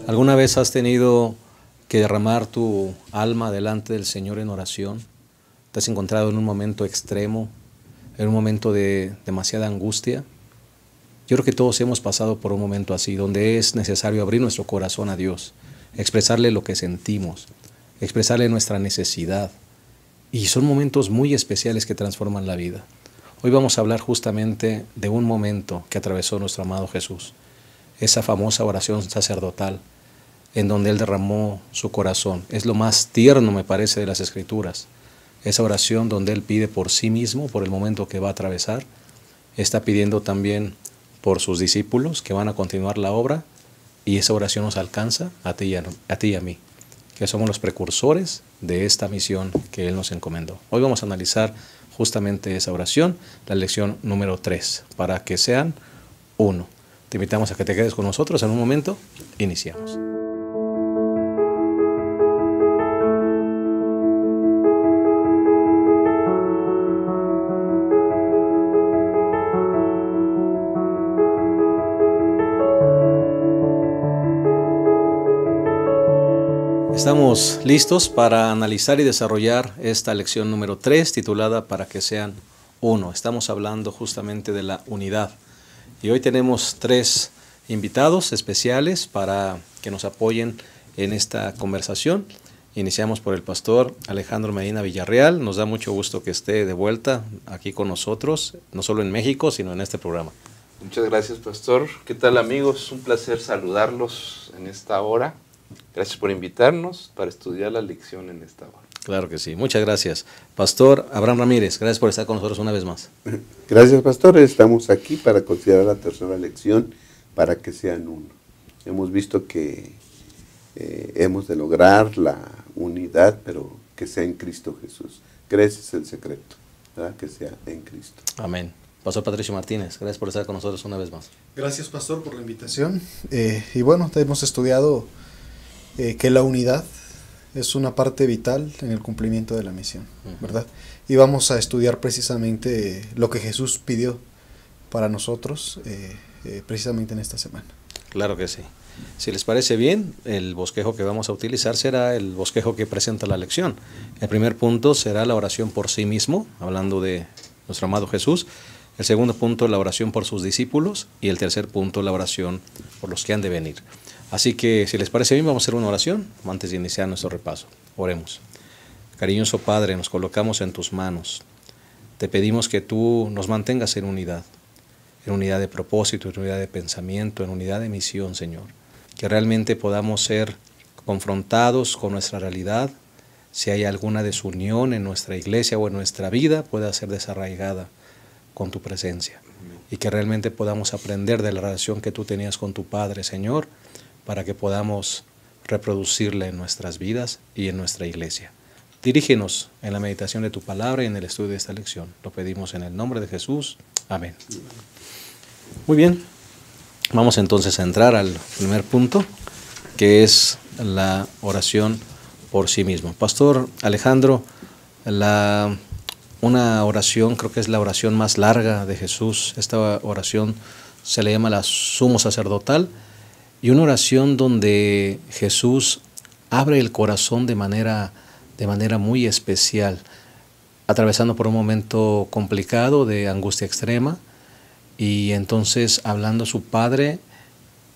¿Alguna vez has tenido que derramar tu alma delante del Señor en oración? ¿Te has encontrado en un momento extremo, en un momento de demasiada angustia? Yo creo que todos hemos pasado por un momento así, donde es necesario abrir nuestro corazón a Dios, expresarle lo que sentimos, expresarle nuestra necesidad. Y son momentos muy especiales que transforman la vida. Hoy vamos a hablar justamente de un momento que atravesó nuestro amado Jesús, esa famosa oración sacerdotal, en donde Él derramó su corazón. Es lo más tierno, me parece, de las Escrituras. Esa oración donde Él pide por sí mismo, por el momento que va a atravesar. Está pidiendo también por sus discípulos que van a continuar la obra, y esa oración nos alcanza a ti y a mí, que somos los precursores de esta misión que Él nos encomendó. Hoy vamos a analizar justamente esa oración, la lección número 3, para que sean uno. Te invitamos a que te quedes con nosotros en un momento. Iniciamos. Estamos listos para analizar y desarrollar esta lección número 3, titulada Para que sean uno. Estamos hablando justamente de la unidad. Y hoy tenemos 3 invitados especiales para que nos apoyen en esta conversación. Iniciamos por el pastor Alejandro Medina Villarreal. Nos da mucho gusto que esté de vuelta aquí con nosotros, no solo en México, sino en este programa. Muchas gracias, pastor. ¿Qué tal, amigos? Un placer saludarlos en esta hora. Gracias por invitarnos para estudiar la lección en esta hora. Claro que sí. Muchas gracias. Pastor Abraham Ramírez, gracias por estar con nosotros una vez más. Gracias, pastor. Estamos aquí para considerar la tercera lección, para que sean uno. Hemos visto que hemos de lograr la unidad, pero que sea en Cristo Jesús. Que ese es el secreto, ¿verdad? Que sea en Cristo. Amén. Pastor Patricio Martínez, gracias por estar con nosotros una vez más. Gracias, pastor, por la invitación. Y bueno, hemos estudiado que la unidad es una parte vital en el cumplimiento de la misión, ¿verdad? Y vamos a estudiar precisamente lo que Jesús pidió para nosotros precisamente en esta semana. Claro que sí. Si les parece bien, el bosquejo que vamos a utilizar será el bosquejo que presenta la lección. El primer punto será la oración por sí mismo, hablando de nuestro amado Jesús. El segundo punto, la oración por sus discípulos. Y el tercer punto, la oración por los que han de venir. Así que, si les parece bien, vamos a hacer una oración antes de iniciar nuestro repaso. Oremos. Cariñoso Padre, nos colocamos en tus manos. Te pedimos que tú nos mantengas en unidad de propósito, en unidad de pensamiento, en unidad de misión, Señor. Que realmente podamos ser confrontados con nuestra realidad. Si hay alguna desunión en nuestra iglesia o en nuestra vida, pueda ser desarraigada con tu presencia. Y que realmente podamos aprender de la relación que tú tenías con tu Padre, Señor, para que podamos reproducirla en nuestras vidas y en nuestra iglesia. Dirígenos en la meditación de tu palabra y en el estudio de esta lección. Lo pedimos en el nombre de Jesús. Amén. Muy bien. Vamos entonces a entrar al primer punto, que es la oración por sí mismo. Pastor Alejandro, una oración, creo que es la oración más larga de Jesús. Esta oración se le llama la sumo sacerdotal, y una oración donde Jesús abre el corazón de manera muy especial, atravesando por un momento complicado de angustia extrema, y entonces hablando a su Padre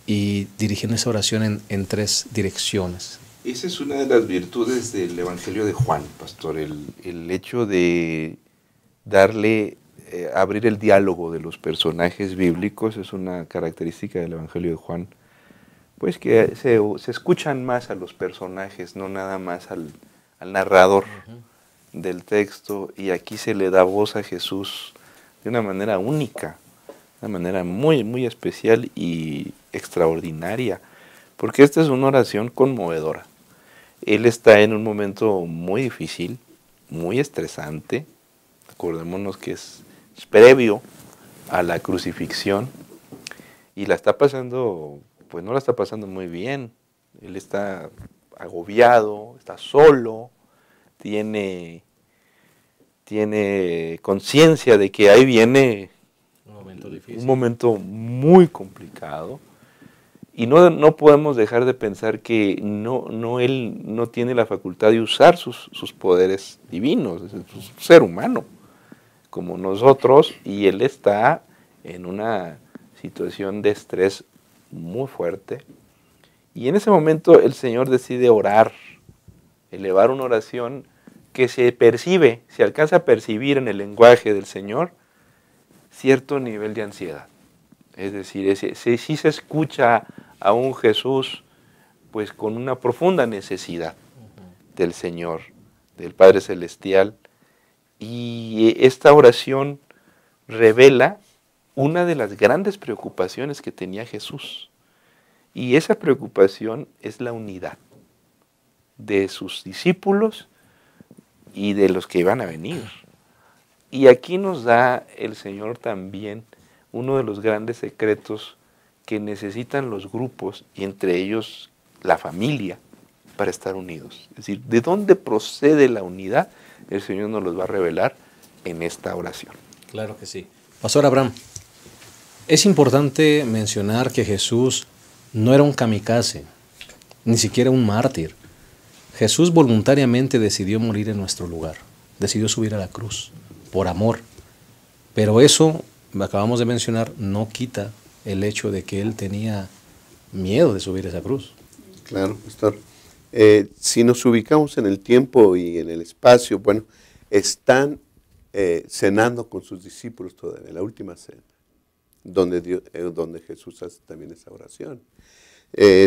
y dirigiendo esa oración en 3 direcciones. Esa es una de las virtudes del Evangelio de Juan, pastor, el hecho de abrir el diálogo de los personajes bíblicos es una característica del Evangelio de Juan. Pues que se escuchan más a los personajes, no nada más al narrador del texto, y aquí se le da voz a Jesús de una manera única, de una manera muy, muy especial y extraordinaria, porque esta es una oración conmovedora. Él está en un momento muy difícil, muy estresante. Acordémonos que es previo a la crucifixión, y la está pasando, pues no la está pasando muy bien. Él está agobiado, está solo, tiene conciencia de que ahí viene un momento muy complicado, Y no podemos dejar de pensar que él no tiene la facultad de usar sus poderes divinos, es un ser humano como nosotros, y él está en una situación de estrés muy fuerte. Y en ese momento el Señor decide orar, elevar una oración que se alcanza a percibir en el lenguaje del Señor cierto nivel de ansiedad. Es decir, sí se escucha a un Jesús pues con una profunda necesidad del Señor, del Padre Celestial, y esta oración revela una de las grandes preocupaciones que tenía Jesús, y esa preocupación es la unidad de sus discípulos y de los que iban a venir. Y aquí nos da el Señor también uno de los grandes secretos que necesitan los grupos, y entre ellos la familia, para estar unidos. Es decir, ¿de dónde procede la unidad? El Señor nos los va a revelar en esta oración. Claro que sí. Pastor Abraham, es importante mencionar que Jesús no era un kamikaze, ni siquiera un mártir. Jesús voluntariamente decidió morir en nuestro lugar, decidió subir a la cruz, por amor. Pero eso, acabamos de mencionar, no quita el hecho de que Él tenía miedo de subir esa cruz. Claro, pastor. Si nos ubicamos en el tiempo y en el espacio, bueno, están cenando con sus discípulos todavía, la última cena, donde Jesús hace también esa oración.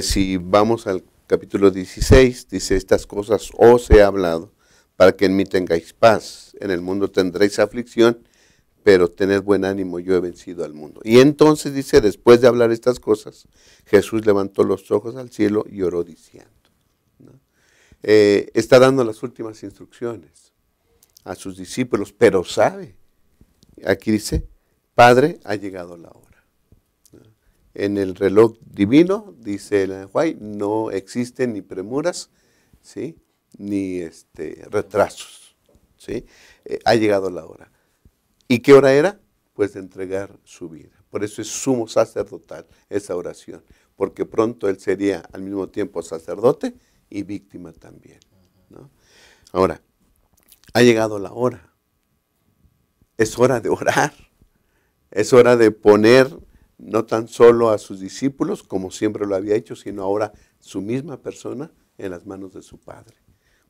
Si vamos al capítulo 16, dice: estas cosas os he hablado, para que en mí tengáis paz. En el mundo tendréis aflicción, pero tened buen ánimo, yo he vencido al mundo. Y entonces dice, después de hablar estas cosas, Jesús levantó los ojos al cielo y oró diciendo, ¿no? Está dando las últimas instrucciones a sus discípulos, pero sabe, aquí dice, Padre, ha llegado la hora, ¿no? En el reloj divino, dice el Juan, no existen ni premuras, ¿sí?, ni retrasos, ¿sí? Ha llegado la hora. ¿Y qué hora era? Pues de entregar su vida. Por eso es sumo sacerdotal esa oración, porque pronto él sería al mismo tiempo sacerdote y víctima también, ¿no? Ahora, ha llegado la hora. Es hora de orar. Es hora de poner no tan solo a sus discípulos, como siempre lo había hecho, sino ahora su misma persona en las manos de su Padre,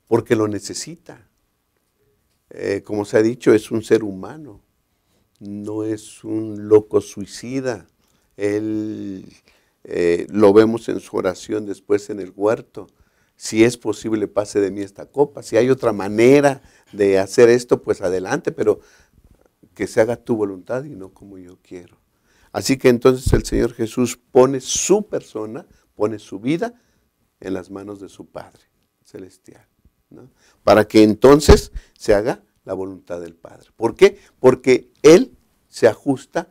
porque lo necesita. Como se ha dicho, es un ser humano, no es un loco suicida. Él, lo vemos en su oración después en el huerto: si es posible, pase de mí esta copa. Si hay otra manera de hacer esto, pues adelante, pero que se haga tu voluntad y no como yo quiero. Así que entonces el Señor Jesús pone su persona, pone su vida en las manos de su Padre Celestial, ¿no? Para que entonces se haga la voluntad del Padre. ¿Por qué? Porque Él se ajusta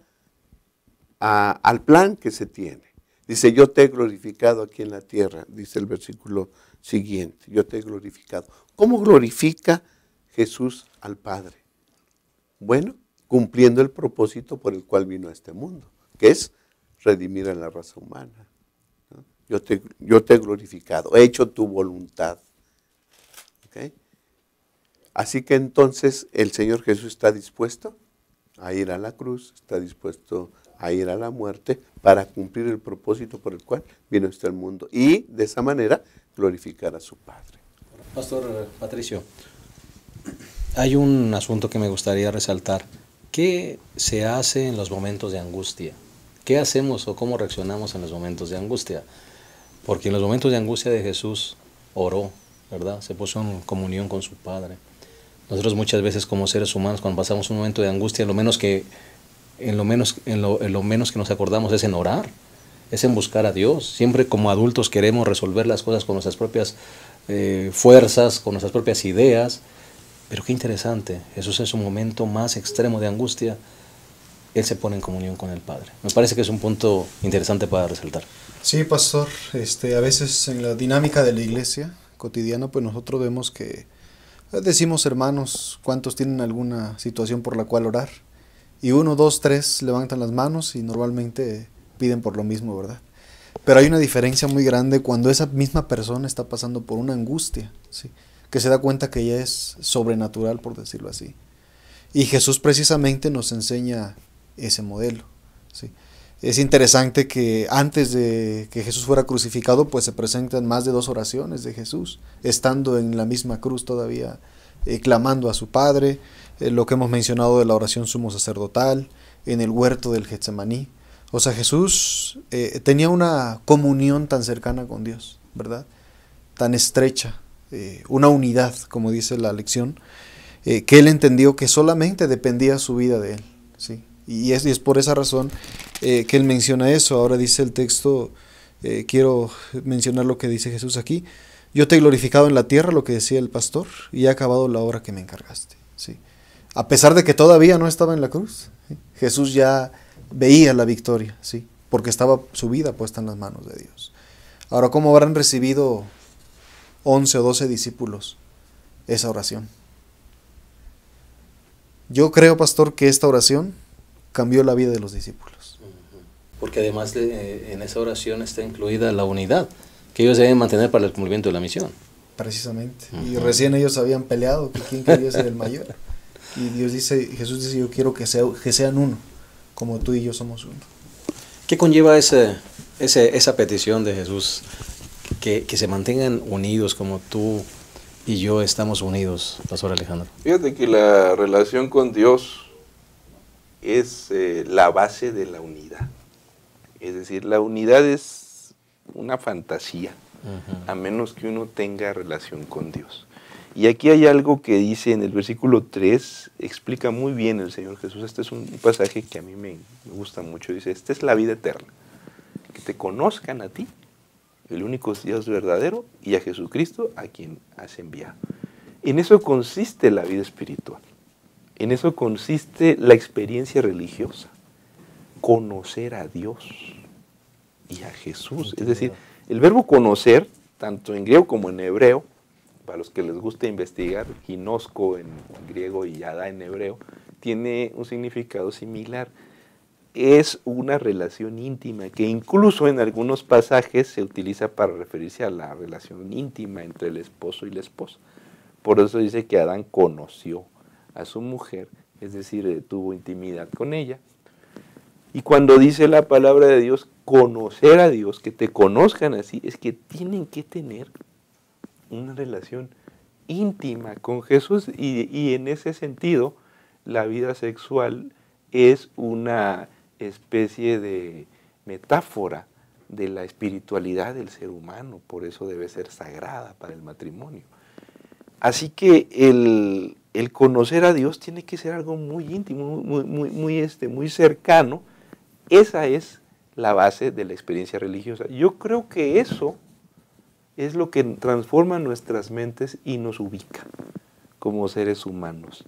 al plan que se tiene. Dice, yo te he glorificado aquí en la tierra, dice el versículo siguiente, yo te he glorificado. ¿Cómo glorifica Jesús al Padre? Bueno, cumpliendo el propósito por el cual vino a este mundo, que es redimir a la raza humana, ¿no? Yo te he glorificado, he hecho tu voluntad. ¿Okay? Así que entonces el Señor Jesús está dispuesto a ir a la cruz, está dispuesto a ir a la muerte para cumplir el propósito por el cual vino a este mundo y de esa manera glorificar a su Padre. Pastor Patricio, hay un asunto que me gustaría resaltar. ¿Qué se hace en los momentos de angustia? ¿Qué hacemos o cómo reaccionamos en los momentos de angustia? Porque en los momentos de angustia de Jesús oró, ¿verdad? Se puso en comunión con su Padre. Nosotros muchas veces como seres humanos, cuando pasamos un momento de angustia, lo menos que nos acordamos es en orar, es en buscar a Dios. Siempre como adultos queremos resolver las cosas con nuestras propias fuerzas, con nuestras propias ideas. Pero qué interesante, Jesús en su momento más extremo de angustia, Él se pone en comunión con el Padre. Me parece que es un punto interesante para resaltar. Sí, pastor, a veces en la dinámica de la iglesia cotidiana, pues nosotros vemos que decimos, hermanos, ¿cuántos tienen alguna situación por la cual orar? Y 1, 2, 3 levantan las manos y normalmente piden por lo mismo, ¿verdad? Pero hay una diferencia muy grande cuando esa misma persona está pasando por una angustia, ¿sí? Que se da cuenta que ya es sobrenatural, por decirlo así. Y Jesús precisamente nos enseña ese modelo, ¿sí? Es interesante que antes de que Jesús fuera crucificado, pues se presentan más de 2 oraciones de Jesús, estando en la misma cruz todavía, clamando a su Padre, lo que hemos mencionado de la oración sumo sacerdotal, en el huerto del Getsemaní. O sea, Jesús tenía una comunión tan cercana con Dios, ¿verdad? Tan estrecha, una unidad, como dice la lección, que él entendió que solamente dependía su vida de él, ¿sí? Y es por esa razón que él menciona eso. Ahora dice el texto, quiero mencionar lo que dice Jesús aquí: yo te he glorificado en la tierra, lo que decía el pastor, y he acabado la obra que me encargaste, ¿sí? A pesar de que todavía no estaba en la cruz, ¿sí? Jesús ya veía la victoria, ¿sí? Porque estaba su vida puesta en las manos de Dios. Ahora, ¿cómo habrán recibido 11 o 12 discípulos esa oración? Yo creo, pastor, que esta oración cambió la vida de los discípulos. Porque además en esa oración está incluida la unidad que ellos deben mantener para el cumplimiento de la misión. Precisamente. Y recién ellos habían peleado que quién quería ser el mayor. Y Jesús dice, yo quiero que sean uno, como tú y yo somos uno. ¿Qué conlleva esa petición de Jesús? Que se mantengan unidos como tú y yo estamos unidos, Pastor Alejandro. Fíjate que la relación con Dios es la base de la unidad. Es decir, la unidad es una fantasía, a menos que uno tenga relación con Dios. Y aquí hay algo que dice en el versículo 3, explica muy bien el Señor Jesús. Este es un pasaje que a mí me gusta mucho. Dice, esta es la vida eterna, que te conozcan a ti, el único Dios verdadero, y a Jesucristo, a quien has enviado. En eso consiste la vida espiritual. En eso consiste la experiencia religiosa. Conocer a Dios y a Jesús. Es decir, el verbo conocer, tanto en griego como en hebreo, para los que les gusta investigar, ginosko en griego y yada en hebreo, tiene un significado similar. Es una relación íntima que incluso en algunos pasajes se utiliza para referirse a la relación íntima entre el esposo y la esposa. Por eso dice que Adán conoció a su mujer, es decir, tuvo intimidad con ella. Y cuando dice la palabra de Dios, conocer a Dios, que te conozcan así, es que tienen que tener una relación íntima con Jesús, y en ese sentido la vida sexual es una especie de metáfora de la espiritualidad del ser humano, por eso debe ser sagrada para el matrimonio. Así que el conocer a Dios tiene que ser algo muy íntimo, muy cercano. Esa es la base de la experiencia religiosa. Yo creo que eso es lo que transforma nuestras mentes y nos ubica como seres humanos.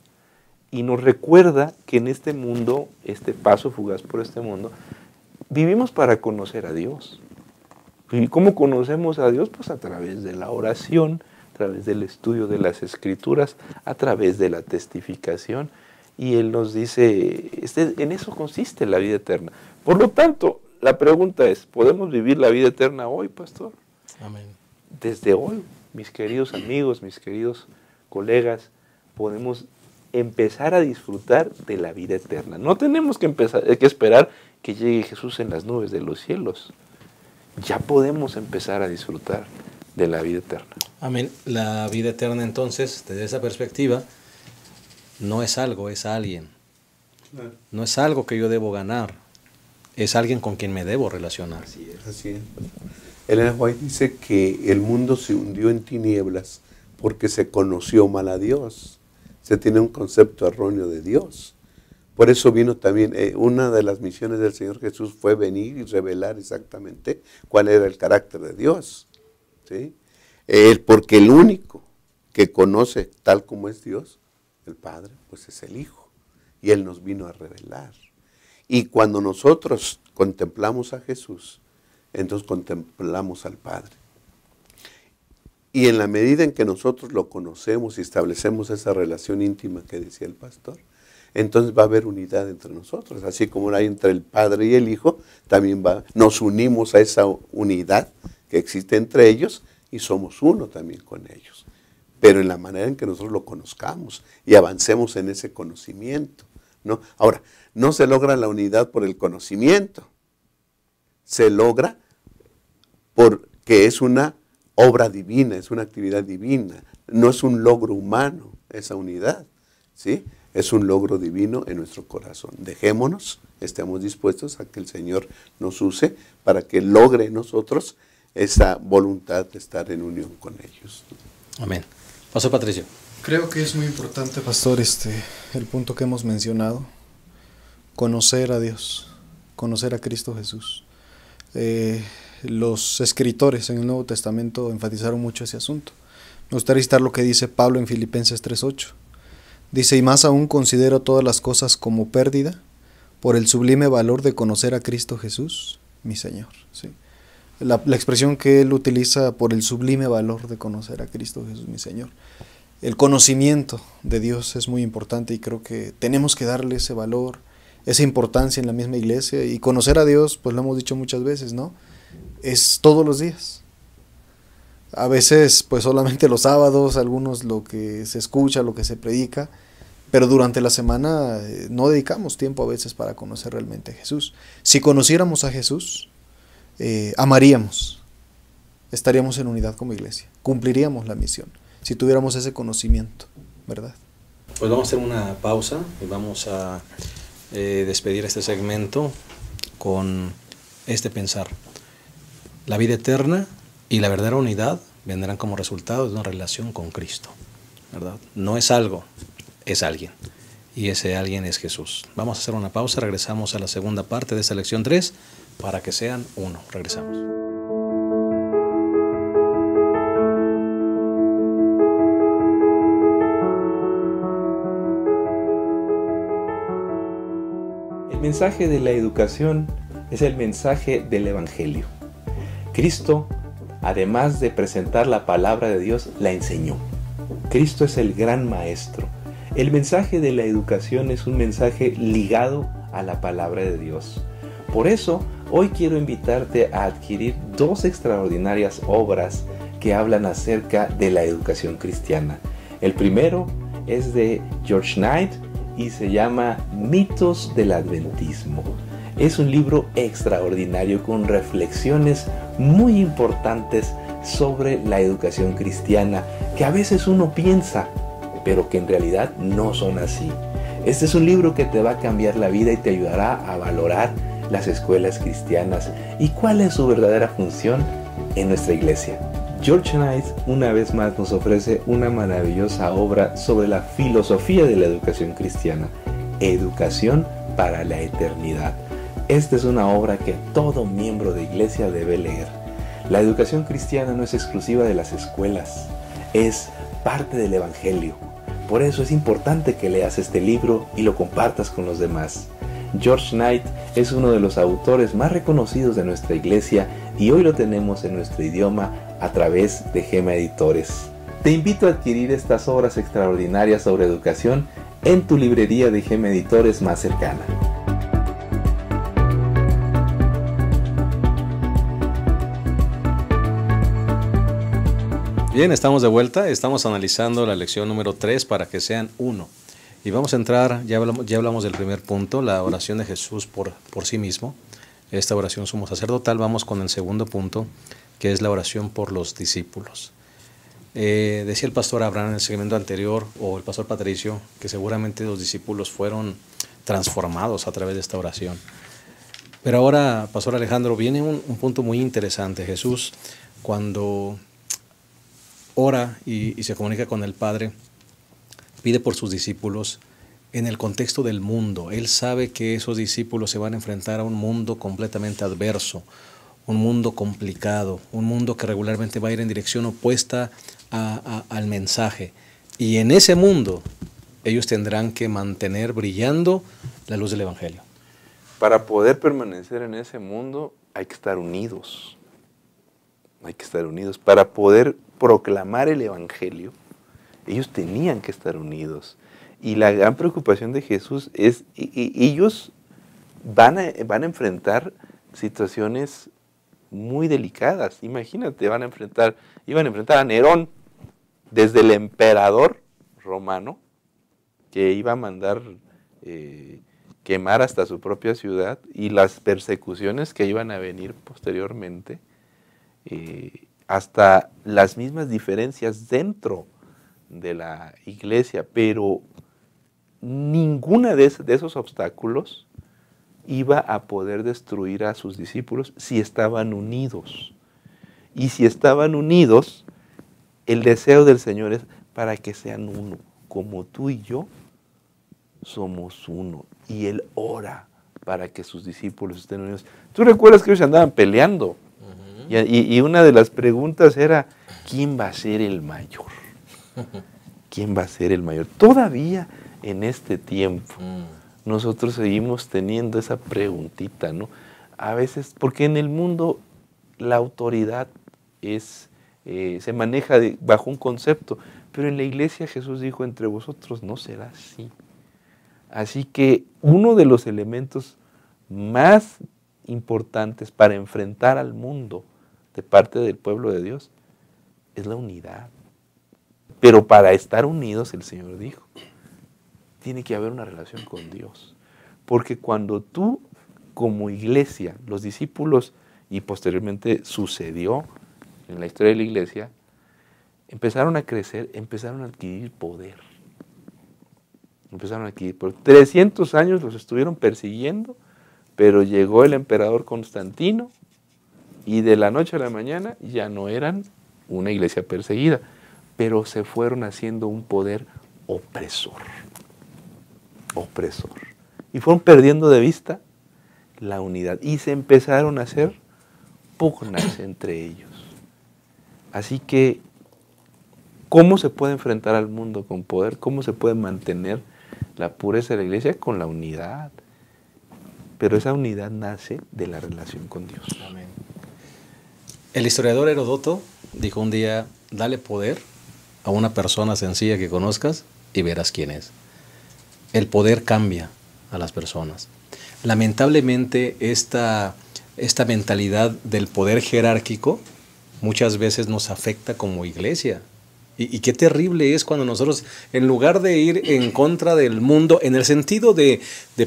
Y nos recuerda que en este mundo, este paso fugaz por este mundo, vivimos para conocer a Dios. ¿Y cómo conocemos a Dios? Pues a través de la oración, a través del estudio de las Escrituras, a través de la testificación. Y Él nos dice, en eso consiste la vida eterna. Por lo tanto, la pregunta es, ¿podemos vivir la vida eterna hoy, pastor? Amén. Desde hoy, mis queridos amigos, mis queridos colegas, podemos empezar a disfrutar de la vida eterna. No tenemos que esperar que llegue Jesús en las nubes de los cielos. Ya podemos empezar a disfrutar de la vida eterna. Amén. La vida eterna, entonces, desde esa perspectiva, no es algo, es alguien. No es algo que yo debo ganar, es alguien con quien me debo relacionar. Así es. Así es. Ellen White dice que el mundo se hundió en tinieblas porque se conoció mal a Dios. Se tiene un concepto erróneo de Dios. Por eso vino también, una de las misiones del Señor Jesús fue venir y revelar exactamente cuál era el carácter de Dios, ¿sí? Porque el único que conoce tal como es Dios, el Padre, pues es el Hijo. Y Él nos vino a revelar. Y cuando nosotros contemplamos a Jesús, entonces contemplamos al Padre. Y en la medida en que nosotros lo conocemos y establecemos esa relación íntima que decía el pastor, entonces va a haber unidad entre nosotros, así como hay entre el Padre y el Hijo, también nos unimos a esa unidad que existe entre ellos y somos uno también con ellos, pero en la manera en que nosotros lo conozcamos y avancemos en ese conocimiento, ¿no? Ahora, no se logra la unidad por el conocimiento, se logra porque es una obra divina, es una actividad divina, no es un logro humano esa unidad, ¿sí? Es un logro divino en nuestro corazón. Dejémonos, estemos dispuestos a que el Señor nos use para que logre en nosotros esa voluntad de estar en unión con ellos. Amén. Pastor Patricio. Creo que es muy importante, pastor, el punto que hemos mencionado, conocer a Dios, conocer a Cristo Jesús. Los escritores en el Nuevo Testamento enfatizaron mucho ese asunto. Me gustaría citar lo que dice Pablo en Filipenses 3:8. Dice, y más aún considero todas las cosas como pérdida por el sublime valor de conocer a Cristo Jesús, mi Señor. ¿Sí? La expresión que él utiliza, por el sublime valor de conocer a Cristo Jesús, mi Señor. El conocimiento de Dios es muy importante y creo que tenemos que darle ese valor, esa importancia en la misma iglesia. Y conocer a Dios, pues lo hemos dicho muchas veces, ¿no? Es todos los días. A veces pues solamente los sábados, algunos lo que se escucha, lo que se predica, pero durante la semana no dedicamos tiempo a veces para conocer realmente a Jesús. Si conociéramos a Jesús, amaríamos, estaríamos en unidad como iglesia, cumpliríamos la misión, si tuviéramos ese conocimiento, ¿verdad? Pues vamos a hacer una pausa y vamos a despedir este segmento con este pensar. La vida eterna y la verdadera unidad vendrán como resultado de una relación con Cristo, ¿verdad? No es algo, es alguien. Y ese alguien es Jesús. Vamos a hacer una pausa, regresamos a la segunda parte de esta lección 3 para que sean uno. Regresamos. El mensaje de la educación es el mensaje del Evangelio. Cristo, además de presentar la palabra de Dios, la enseñó. Cristo es el gran maestro. El mensaje de la educación es un mensaje ligado a la palabra de Dios. Por eso, hoy quiero invitarte a adquirir 2 extraordinarias obras que hablan acerca de la educación cristiana. El primero es de George Knight y se llama Mitos del Adventismo. Es un libro extraordinario con reflexiones muy importantes sobre la educación cristiana que a veces uno piensa, pero que en realidad no son así. Este es un libro que te va a cambiar la vida y te ayudará a valorar las escuelas cristianas y cuál es su verdadera función en nuestra iglesia. George Knight una vez más nos ofrece una maravillosa obra sobre la filosofía de la educación cristiana, Educación para la Eternidad. Esta es una obra que todo miembro de iglesia debe leer. La educación cristiana no es exclusiva de las escuelas, es parte del Evangelio. Por eso es importante que leas este libro y lo compartas con los demás. George Knight es uno de los autores más reconocidos de nuestra iglesia y hoy lo tenemos en nuestro idioma a través de Gema Editores. Te invito a adquirir estas obras extraordinarias sobre educación en tu librería de Gema Editores más cercana. Bien, estamos de vuelta, estamos analizando la lección número 3 para que sean uno. Y vamos a entrar, ya hablamos del primer punto, la oración de Jesús por sí mismo, esta oración sumo sacerdotal. Vamos con el segundo punto, que es la oración por los discípulos. Decía el pastor Abraham en el segmento anterior, o el pastor Patricio, que seguramente los discípulos fueron transformados a través de esta oración. Pero ahora, pastor Alejandro, viene un punto muy interesante. Jesús, cuando ora y se comunica con el Padre, pide por sus discípulos en el contexto del mundo. Él sabe que esos discípulos se van a enfrentar a un mundo completamente adverso, un mundo complicado, un mundo que regularmente va a ir en dirección opuesta al mensaje. Y en ese mundo ellos tendrán que mantener brillando la luz del Evangelio. Para poder permanecer en ese mundo hay que estar unidos. Hay que estar unidos. Para poder proclamar el Evangelio, ellos tenían que estar unidos. Y la gran preocupación de Jesús es, ellos van a enfrentar situaciones muy delicadas. Imagínate, iban a enfrentar a Nerón, desde el emperador romano, que iba a mandar quemar hasta su propia ciudad, y las persecuciones que iban a venir posteriormente, hasta las mismas diferencias dentro de la iglesia, pero ninguna de esos obstáculos iba a poder destruir a sus discípulos si estaban unidos. Y si estaban unidos, el deseo del Señor es para que sean uno, como tú y yo somos uno. Y Él ora para que sus discípulos estén unidos. ¿Tú recuerdas que ellos andaban peleando? Y una de las preguntas era, ¿quién va a ser el mayor? ¿Quién va a ser el mayor? Todavía en este tiempo nosotros seguimos teniendo esa preguntita, ¿no? A veces, porque en el mundo la autoridad se maneja bajo un concepto, pero en la iglesia Jesús dijo, entre vosotros no será así. Así que uno de los elementos más importantes para enfrentar al mundo de parte del pueblo de Dios es la unidad. Pero para estar unidos, el Señor dijo, tiene que haber una relación con Dios. Porque cuando tú, como iglesia, los discípulos, y posteriormente sucedió en la historia de la iglesia, empezaron a crecer, empezaron a adquirir poder. Empezaron a adquirir poder. 300 años los estuvieron persiguiendo, pero llegó el emperador Constantino, y de la noche a la mañana ya no eran una iglesia perseguida, pero se fueron haciendo un poder opresor. Opresor. Y fueron perdiendo de vista la unidad. Y se empezaron a hacer pugnas entre ellos. Así que, ¿cómo se puede enfrentar al mundo con poder? ¿Cómo se puede mantener la pureza de la iglesia? Con la unidad. Pero esa unidad nace de la relación con Dios. Amén. El historiador Heródoto dijo un día, dale poder a una persona sencilla que conozcas y verás quién es. El poder cambia a las personas. Lamentablemente esta mentalidad del poder jerárquico muchas veces nos afecta como iglesia. Y qué terrible es cuando nosotros, en lugar de ir en contra del mundo, en el sentido de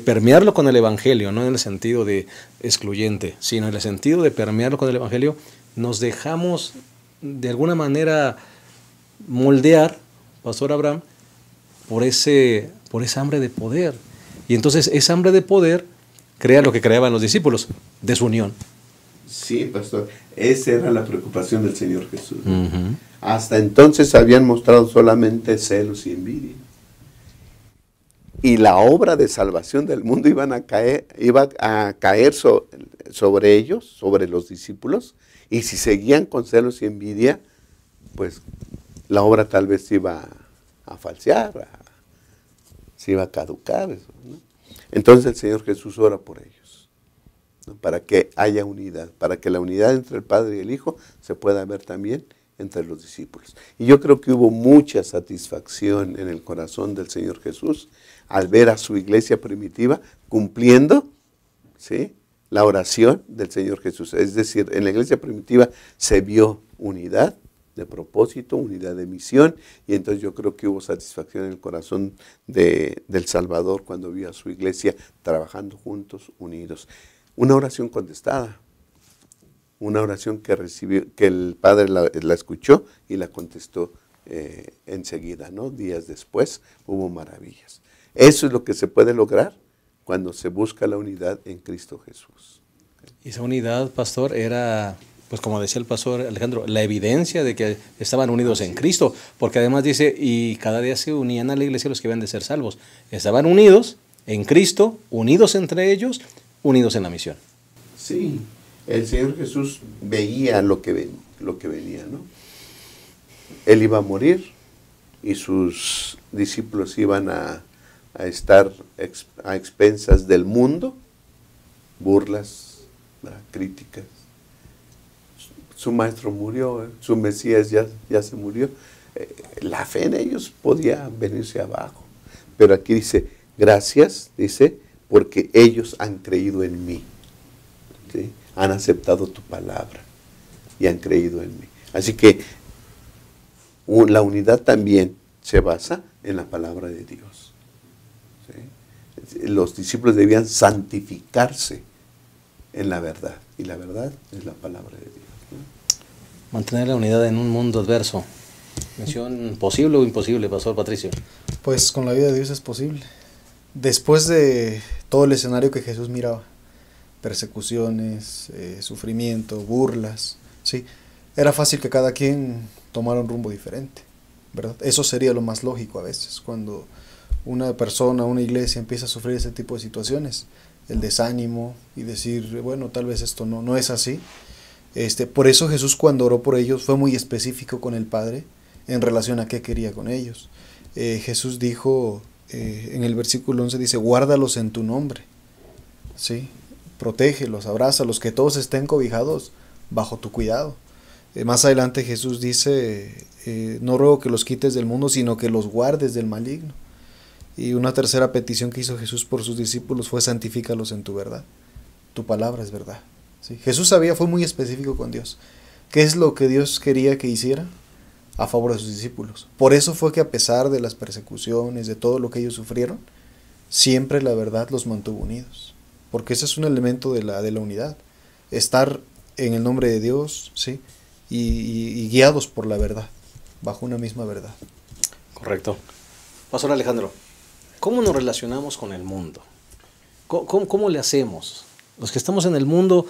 permearlo con el Evangelio, no en el sentido de excluyente, sino en el sentido de permearlo con el Evangelio, nos dejamos de alguna manera moldear, Pastor Abraham, por esa hambre de poder. Y entonces esa hambre de poder crea lo que creaban los discípulos, desunión. Sí, pastor. Esa era la preocupación del Señor Jesús. Hasta entonces habían mostrado solamente celos y envidia. Y la obra de salvación del mundo iba a caer sobre ellos, sobre los discípulos. Y si seguían con celos y envidia, pues la obra tal vez iba a falsear, se iba a caducar. ¿No? Entonces el Señor Jesús ora por ellos, ¿no? Para que haya unidad, para que la unidad entre el Padre y el Hijo se pueda ver también entre los discípulos. Y yo creo que hubo mucha satisfacción en el corazón del Señor Jesús al ver a su iglesia primitiva cumpliendo, ¿sí?, la oración del Señor Jesús. Es decir, en la iglesia primitiva se vio unidad de propósito, unidad de misión, y entonces yo creo que hubo satisfacción en el corazón del Salvador cuando vio a su iglesia trabajando juntos, unidos. Una oración contestada, una oración que el Padre la escuchó y la contestó enseguida, ¿no? Días después hubo maravillas. Eso es lo que se puede lograr cuando se busca la unidad en Cristo Jesús. Y esa unidad, pastor, era, pues como decía el pastor Alejandro, la evidencia de que estaban unidos en Cristo, porque además dice, y cada día se unían a la iglesia los que habían de ser salvos. Estaban unidos en Cristo, unidos entre ellos, unidos en la misión. Sí, el Señor Jesús veía lo que venía, ¿no? Él iba a morir y sus discípulos iban a estar a expensas del mundo, burlas, críticas. Su maestro murió, su Mesías ya se murió. La fe en ellos podía venirse abajo. Pero aquí dice, gracias, dice, porque ellos han creído en mí. ¿Sí? Han aceptado tu palabra y han creído en mí. Así que la unidad también se basa en la palabra de Dios. ¿Sí? Los discípulos debían santificarse en la verdad, y la verdad es la palabra de Dios, ¿no? Mantener la unidad en un mundo adverso. ¿Misión posible o imposible, Pastor Patricio? Pues con la vida de Dios es posible. Después de todo el escenario que Jesús miraba, persecuciones, sufrimiento, burlas, ¿sí? Era fácil que cada quien tomara un rumbo diferente, ¿verdad? Eso sería lo más lógico a veces, cuando una persona, una iglesia empieza a sufrir ese tipo de situaciones, el desánimo y decir, bueno, tal vez esto no es así. Por eso Jesús, cuando oró por ellos, fue muy específico con el Padre en relación a qué quería con ellos. Jesús dijo, en el versículo 11 dice, guárdalos en tu nombre, ¿sí? Protégelos, abrázalos, que todos estén cobijados bajo tu cuidado. Más adelante Jesús dice, no ruego que los quites del mundo, sino que los guardes del maligno. Y una tercera petición que hizo Jesús por sus discípulos fue, santifícalos en tu verdad. Tu palabra es verdad. ¿Sí? Jesús fue muy específico con Dios. ¿Qué es lo que Dios quería que hiciera a favor de sus discípulos? Por eso fue que, a pesar de las persecuciones, de todo lo que ellos sufrieron, siempre la verdad los mantuvo unidos. Porque ese es un elemento de la unidad. Estar en el nombre de Dios, ¿sí? Y guiados por la verdad, bajo una misma verdad. Correcto. Pastor Alejandro, ¿cómo nos relacionamos con el mundo? ¿Cómo le hacemos? Los que estamos en ¿el mundo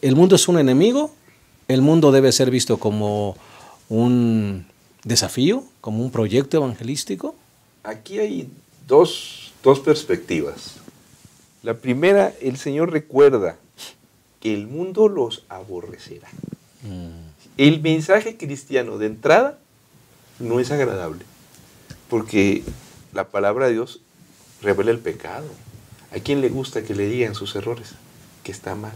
es un enemigo? ¿El mundo debe ser visto como un desafío, como un proyecto evangelístico? Aquí hay dos perspectivas. La primera, el Señor recuerda que el mundo los aborrecerá. El mensaje cristiano de entrada no es agradable, porque la palabra de Dios revela el pecado. ¿A quién le gusta que le digan sus errores? Que está mal.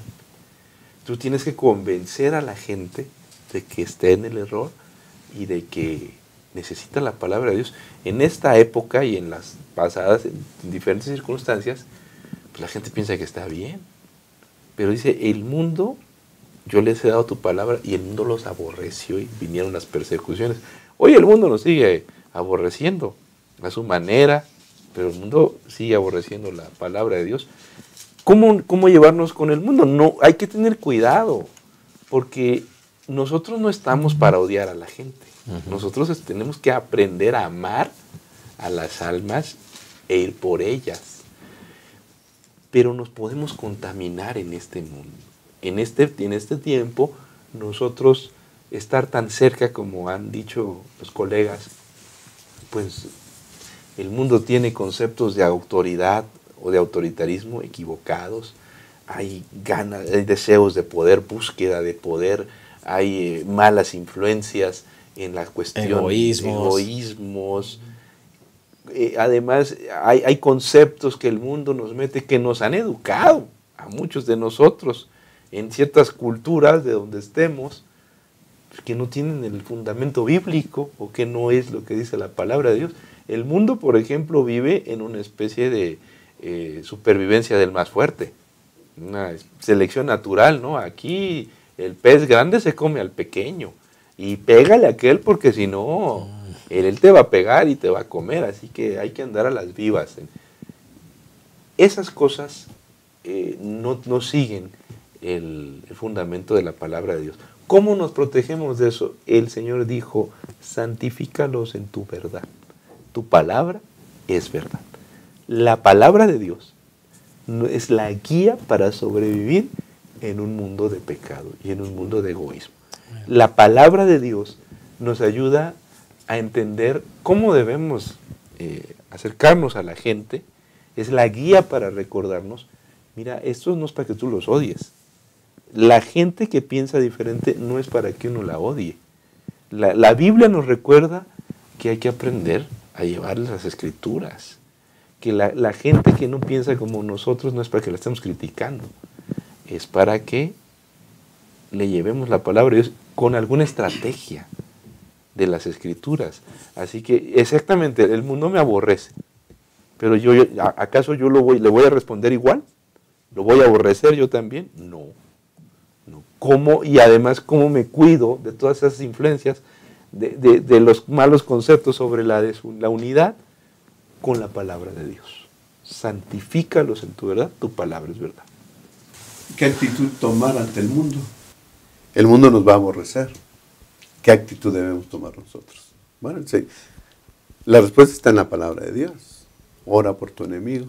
Tú tienes que convencer a la gente de que esté en el error y de que necesita la palabra de Dios. En esta época y en las pasadas, en diferentes circunstancias, pues la gente piensa que está bien. Pero dice, el mundo, yo les he dado tu palabra y el mundo los aborreció y vinieron las persecuciones. Hoy el mundo nos sigue aborreciendo a su manera, pero el mundo sigue aborreciendo la palabra de Dios. ¿Cómo llevarnos con el mundo? No, hay que tener cuidado, porque nosotros no estamos para odiar a la gente. Nosotros tenemos que aprender a amar a las almas e ir por ellas. Pero nos podemos contaminar en este mundo. En este tiempo, nosotros estar tan cerca, como han dicho los colegas, pues el mundo tiene conceptos de autoridad o de autoritarismo equivocados. Hay ganas, hay deseos de poder, búsqueda de poder, hay malas influencias en la cuestión, egoísmos. Además, hay conceptos que el mundo nos mete, que nos han educado a muchos de nosotros en ciertas culturas de donde estemos, que no tienen el fundamento bíblico o que no es lo que dice la palabra de Dios. El mundo, por ejemplo, vive en una especie de supervivencia del más fuerte, una selección natural, ¿no? Aquí el pez grande se come al pequeño y pégale a aquel, porque si no, él te va a pegar y te va a comer, así que hay que andar a las vivas. Esas cosas no siguen el fundamento de la palabra de Dios. ¿Cómo nos protegemos de eso? El Señor dijo, santifícalos en tu verdad. Tu palabra es verdad. La palabra de Dios es la guía para sobrevivir en un mundo de pecado y en un mundo de egoísmo. La palabra de Dios nos ayuda a entender cómo debemos acercarnos a la gente. Es la guía para recordarnos, mira, esto no es para que tú los odies. La gente que piensa diferente no es para que uno la odie. La Biblia nos recuerda que hay que aprender a llevarles las escrituras. Que la gente que no piensa como nosotros no es para que la estemos criticando. Es para que le llevemos la palabra de Dios con alguna estrategia de las escrituras. Así que exactamente, el mundo me aborrece. Pero ¿acaso yo le voy a responder igual? ¿Lo voy a aborrecer yo también? No. ¿Cómo? Y además, ¿cómo me cuido de todas esas influencias, de los malos conceptos sobre la unidad? Con la palabra de Dios. Santifícalos en tu verdad, tu palabra es verdad. ¿Qué actitud tomar ante el mundo? El mundo nos va a aborrecer. ¿Qué actitud debemos tomar nosotros? Bueno, sí, la respuesta está en la palabra de Dios. Ora por tu enemigo,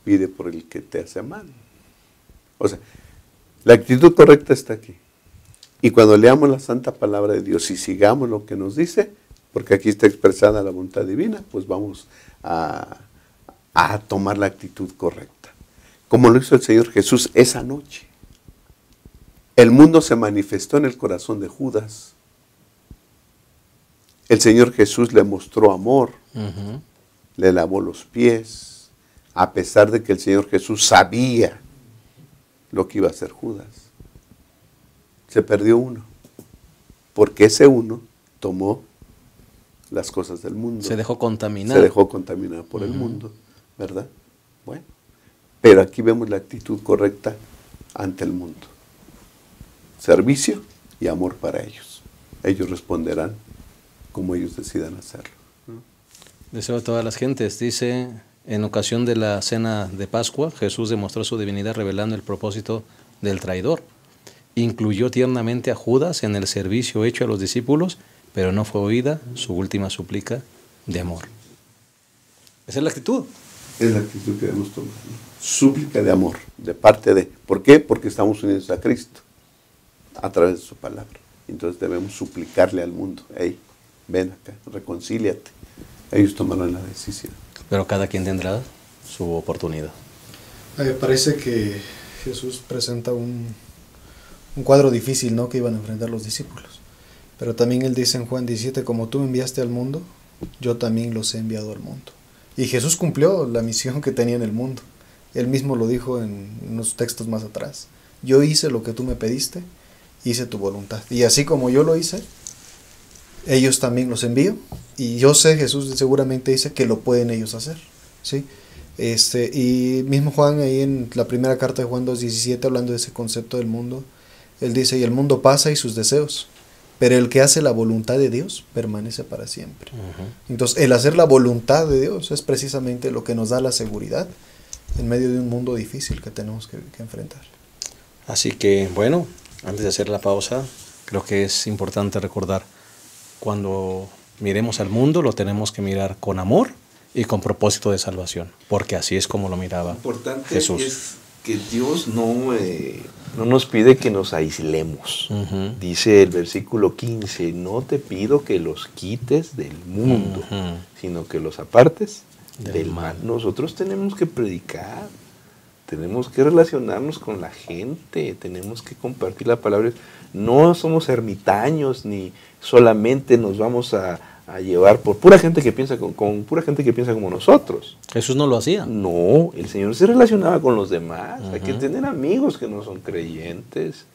pide por el que te hace mal. O sea, la actitud correcta está aquí. Y cuando leamos la santa palabra de Dios y sigamos lo que nos dice, porque aquí está expresada la voluntad divina, pues vamos a tomar la actitud correcta. Como lo hizo el Señor Jesús esa noche. El mundo se manifestó en el corazón de Judas. El Señor Jesús le mostró amor, le lavó los pies, a pesar de que el Señor Jesús sabía lo que iba a hacer Judas. Se perdió uno, porque ese uno tomó las cosas del mundo. Se dejó contaminar. Se dejó contaminar por el mundo, ¿verdad? Bueno, pero aquí vemos la actitud correcta ante el mundo. Servicio y amor para ellos. Ellos responderán como ellos decidan hacerlo. Deseo a todas las gentes, dice, en ocasión de la cena de Pascua, Jesús demostró su divinidad revelando el propósito del traidor. Incluyó tiernamente a Judas en el servicio hecho a los discípulos, pero no fue oída su última súplica de amor. Esa es la actitud. Es la actitud que debemos tomar, ¿no? Súplica de amor, de parte de... ¿Por qué? Porque estamos unidos a Cristo, a través de su palabra. Entonces debemos suplicarle al mundo, hey, ven acá, reconcíliate. Ellos tomarán la decisión. Pero cada quien tendrá su oportunidad. Parece que Jesús presenta un cuadro difícil, ¿no?, que iban a enfrentar los discípulos. Pero también él dice en Juan 17, como tú me enviaste al mundo, yo también los he enviado al mundo. Y Jesús cumplió la misión que tenía en el mundo. Él mismo lo dijo en unos textos más atrás. Yo hice lo que tú me pediste, hice tu voluntad. Y así como yo lo hice, ellos también los envío. Y yo sé, Jesús seguramente dice que lo pueden ellos hacer, ¿sí? Y mismo Juan, ahí en la primera carta de Juan 2:17, hablando de ese concepto del mundo, él dice, y el mundo pasa y sus deseos, pero el que hace la voluntad de Dios permanece para siempre. Entonces, el hacer la voluntad de Dios es precisamente lo que nos da la seguridad en medio de un mundo difícil que tenemos que enfrentar. Así que, bueno, antes de hacer la pausa, creo que es importante recordar, cuando miremos al mundo, lo tenemos que mirar con amor y con propósito de salvación, porque así es como lo miraba Jesús. Es que Dios no nos pide que nos aislemos. Dice el versículo 15, no te pido que los quites del mundo, sino que los apartes del mal. Nosotros tenemos que predicar, tenemos que relacionarnos con la gente, tenemos que compartir la palabra. No somos ermitaños, ni solamente nos vamos a llevar por pura gente que piensa con pura gente que piensa como nosotros. Jesús no lo hacía. No, el Señor se relacionaba con los demás. Hay que tener amigos que no son creyentes.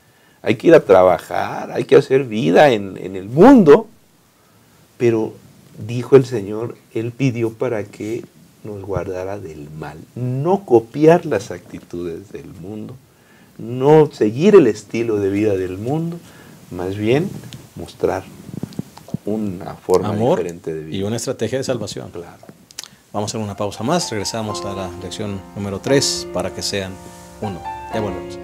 Hay que ir a trabajar, hay que hacer vida en el mundo. Pero dijo el Señor, Él pidió para que nos guardara del mal. No copiar las actitudes del mundo, no seguir el estilo de vida del mundo, más bien mostrar una forma amor diferente de vida. Y una estrategia de salvación. Claro. Vamos a hacer una pausa más, regresamos a la lección número 3 para que sean uno. Ya volvemos.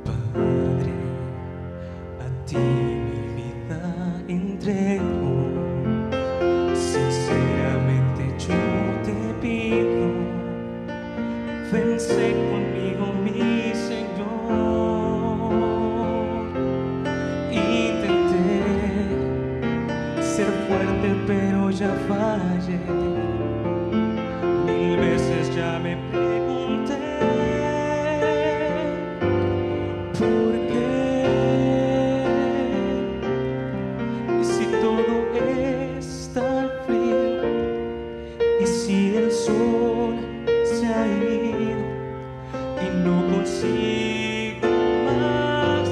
Padre, a ti mi vida entrego, sinceramente yo te pido, vence conmigo mi Señor. Intenté ser fuerte pero ya fallé, 1000 veces ya me pregunté ¿por qué? Y si todo es tan frío, y si el sol se ha ido y no consigo más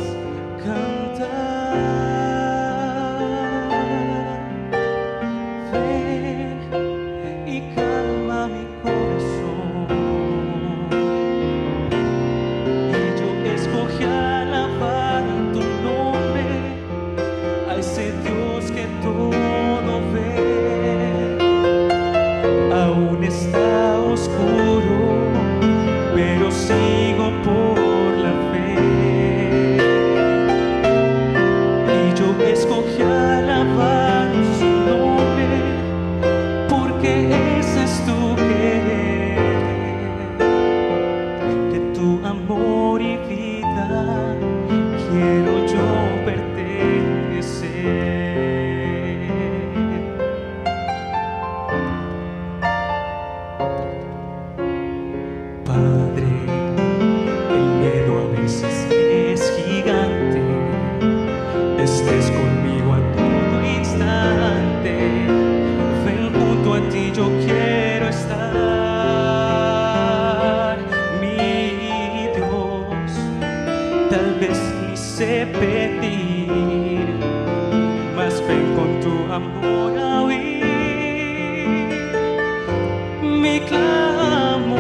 mi clamor.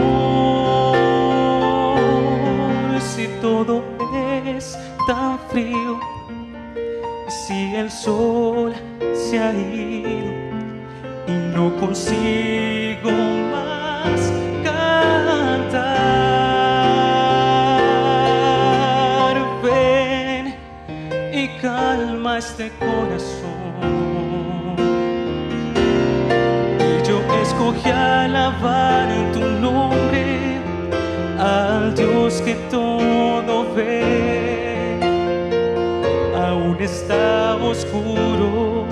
Si todo es tan frío, si el sol se ha ido y no consigo más cantar, ven y calma este corazón. Y yo escogí alabar tu nombre, al Dios que todo ve. Aún está oscuro,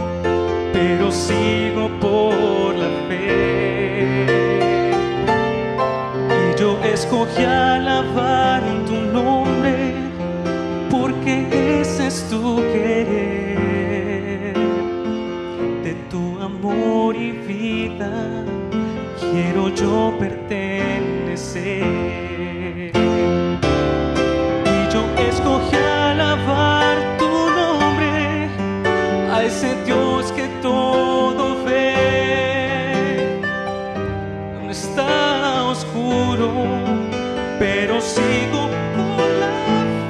pero sigo por la fe. Y yo escogí alabar tu nombre, porque ese es tu querer. De tu amor y vida quiero yo pertenecer. Y yo escogí alabar tu nombre, a ese Dios que todo ve. No está oscuro, pero sigo con la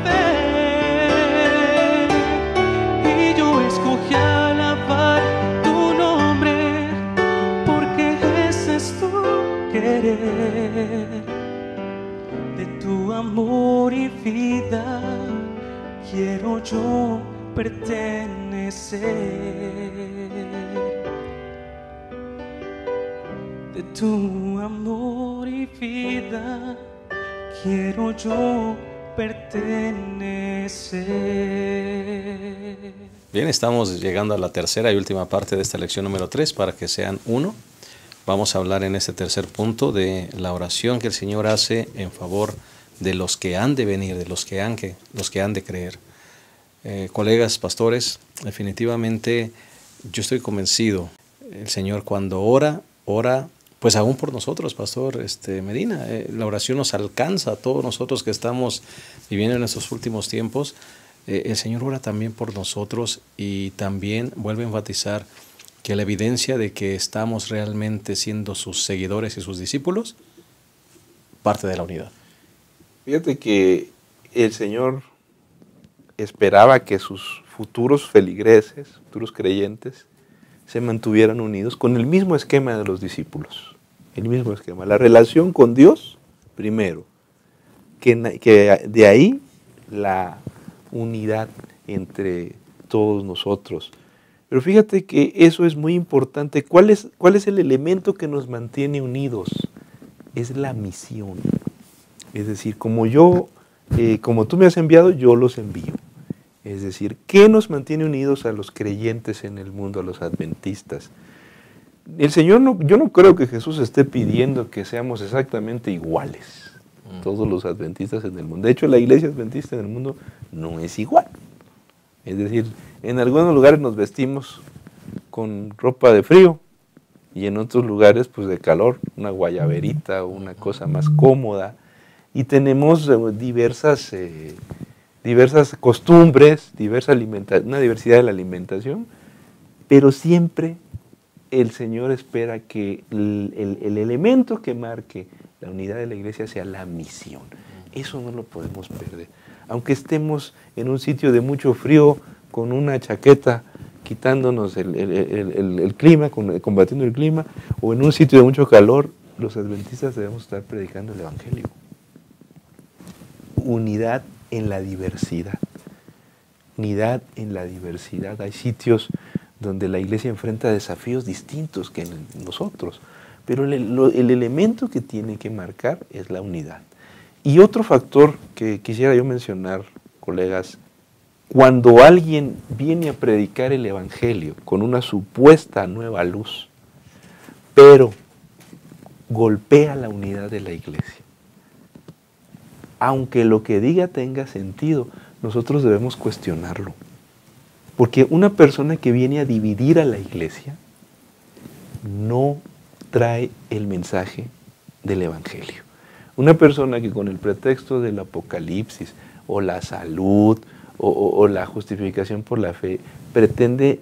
fe. Y yo escogí alabar tu nombre, porque ese es tu querer. De tu amor y vida quiero yo pertenecer. De tu amor y vida quiero yo pertenecer. Bien, estamos llegando a la tercera y última parte de esta lección número 3 para que sean uno. Vamos a hablar en este tercer punto de la oración que el Señor hace en favor de los que han de venir, de los que han de creer. Colegas pastores, definitivamente yo estoy convencido, el Señor cuando ora, pues aún por nosotros, Pastor Medina. La oración nos alcanza a todos nosotros que estamos viviendo en estos últimos tiempos. El Señor ora también por nosotros y también vuelve a enfatizar que la evidencia de que estamos realmente siendo sus seguidores y sus discípulos parte de la unidad. Fíjate que el Señor esperaba que sus futuros feligreses, futuros creyentes, se mantuvieran unidos con el mismo esquema de los discípulos. El mismo esquema. La relación con Dios, primero. Que de ahí la unidad entre todos nosotros. Pero fíjate que eso es muy importante. ¿Cuál es el elemento que nos mantiene unidos? Es la misión. Es decir, como tú me has enviado, yo los envío. Es decir, ¿qué nos mantiene unidos a los creyentes en el mundo, a los adventistas? El Señor, yo no creo que Jesús esté pidiendo que seamos exactamente iguales, todos los adventistas en el mundo. De hecho, la iglesia adventista en el mundo no es igual. Es decir, en algunos lugares nos vestimos con ropa de frío y en otros lugares pues de calor, una guayaberita o una cosa más cómoda. Y tenemos diversas costumbres, una diversidad de la alimentación, pero siempre el Señor espera que el elemento que marque la unidad de la iglesia sea la misión. Eso no lo podemos perder. Aunque estemos en un sitio de mucho frío, con una chaqueta, quitándonos el clima, combatiendo el clima, o en un sitio de mucho calor, los adventistas debemos estar predicando el Evangelio. Unidad en la diversidad. Unidad en la diversidad. Hay sitios donde la iglesia enfrenta desafíos distintos que nosotros, pero el elemento que tiene que marcar es la unidad. Y otro factor que quisiera yo mencionar, colegas, cuando alguien viene a predicar el Evangelio con una supuesta nueva luz, pero golpea la unidad de la iglesia, aunque lo que diga tenga sentido, nosotros debemos cuestionarlo. Porque una persona que viene a dividir a la iglesia no trae el mensaje del Evangelio. Una persona que con el pretexto del Apocalipsis o la salud o la justificación por la fe pretende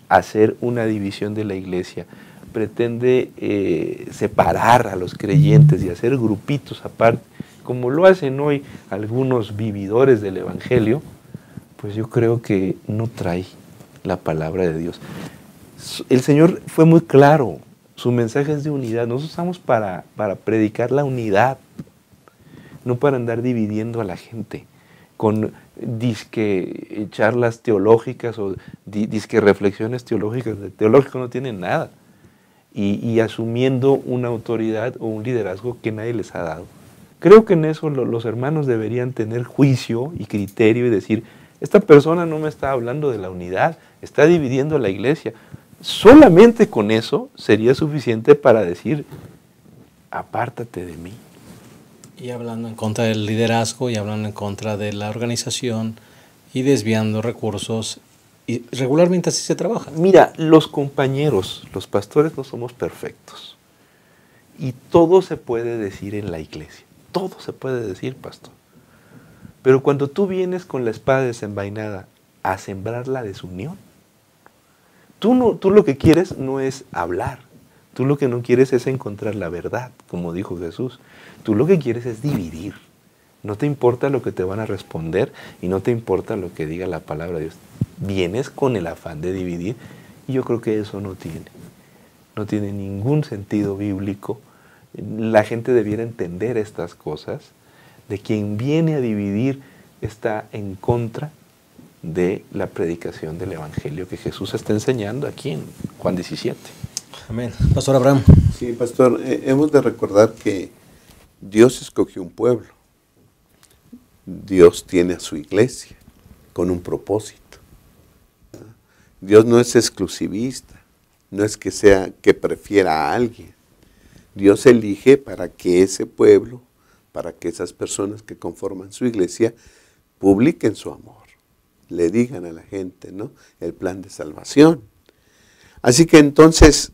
hacer una división de la iglesia pretende separar a los creyentes y hacer grupitos aparte, como lo hacen hoy algunos vividores del Evangelio, pues yo creo que no trae la palabra de Dios. El Señor fue muy claro, su mensaje es de unidad. Nosotros estamos para predicar la unidad, no para andar dividiendo a la gente con disque charlas teológicas o disque reflexiones teológicas. De teológico no tienen nada. Y asumiendo una autoridad o un liderazgo que nadie les ha dado. Creo que en eso los hermanos deberían tener juicio y criterio y decir, esta persona no me está hablando de la unidad, está dividiendo la iglesia. Solamente con eso sería suficiente para decir, apártate de mí. Y hablando en contra del liderazgo y hablando en contra de la organización y desviando recursos, y regularmente así se trabaja. Mira, los compañeros, los pastores no somos perfectos. Y todo se puede decir en la iglesia. Todo se puede decir, pastor. Pero cuando tú vienes con la espada desenvainada a sembrar la desunión, tú lo que quieres no es hablar. Tú lo que no quieres es encontrar la verdad, como dijo Jesús. Tú lo que quieres es dividir. No te importa lo que te van a responder y no te importa lo que diga la palabra de Dios. Vienes con el afán de dividir y yo creo que eso no tiene ningún sentido bíblico. La gente debiera entender estas cosas, de quien viene a dividir está en contra de la predicación del Evangelio que Jesús está enseñando aquí en Juan 17. Amén. Pastor Abraham. Sí, pastor, hemos de recordar que Dios escogió un pueblo. Dios tiene a su iglesia con un propósito. Dios no es exclusivista, no es que prefiera a alguien. Dios elige para que ese pueblo, para que esas personas que conforman su iglesia publiquen su amor, le digan a la gente, ¿no?, el plan de salvación. Así que entonces,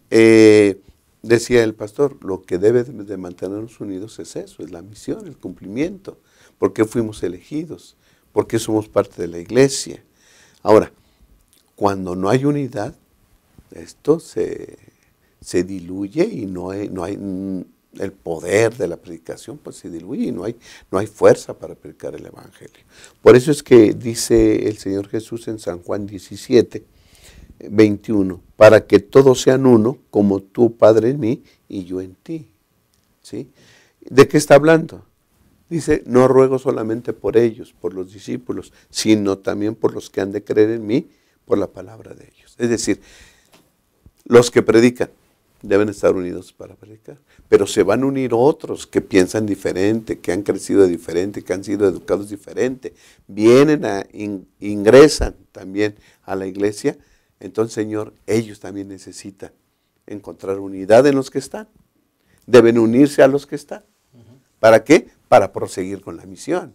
decía el pastor, lo que debe de mantenernos unidos es eso, es la misión, el cumplimiento. ¿Por qué fuimos elegidos? ¿Por qué somos parte de la iglesia? Ahora, cuando no hay unidad, esto se diluye y no hay el poder de la predicación, pues se diluye y no hay fuerza para predicar el Evangelio. Por eso es que dice el Señor Jesús en San Juan 17, 21, para que todos sean uno, como tú, Padre, en mí y yo en ti. ¿Sí? ¿De qué está hablando? Dice, no ruego solamente por ellos, por los discípulos, sino también por los que han de creer en mí, por la palabra de ellos. Es decir, los que predican deben estar unidos para predicar, pero se van a unir otros que piensan diferente, que han crecido diferente, que han sido educados diferente, ingresan también a la iglesia. Entonces, Señor, ellos también necesitan encontrar unidad en los que están, deben unirse a los que están. ¿Para qué? Para proseguir con la misión,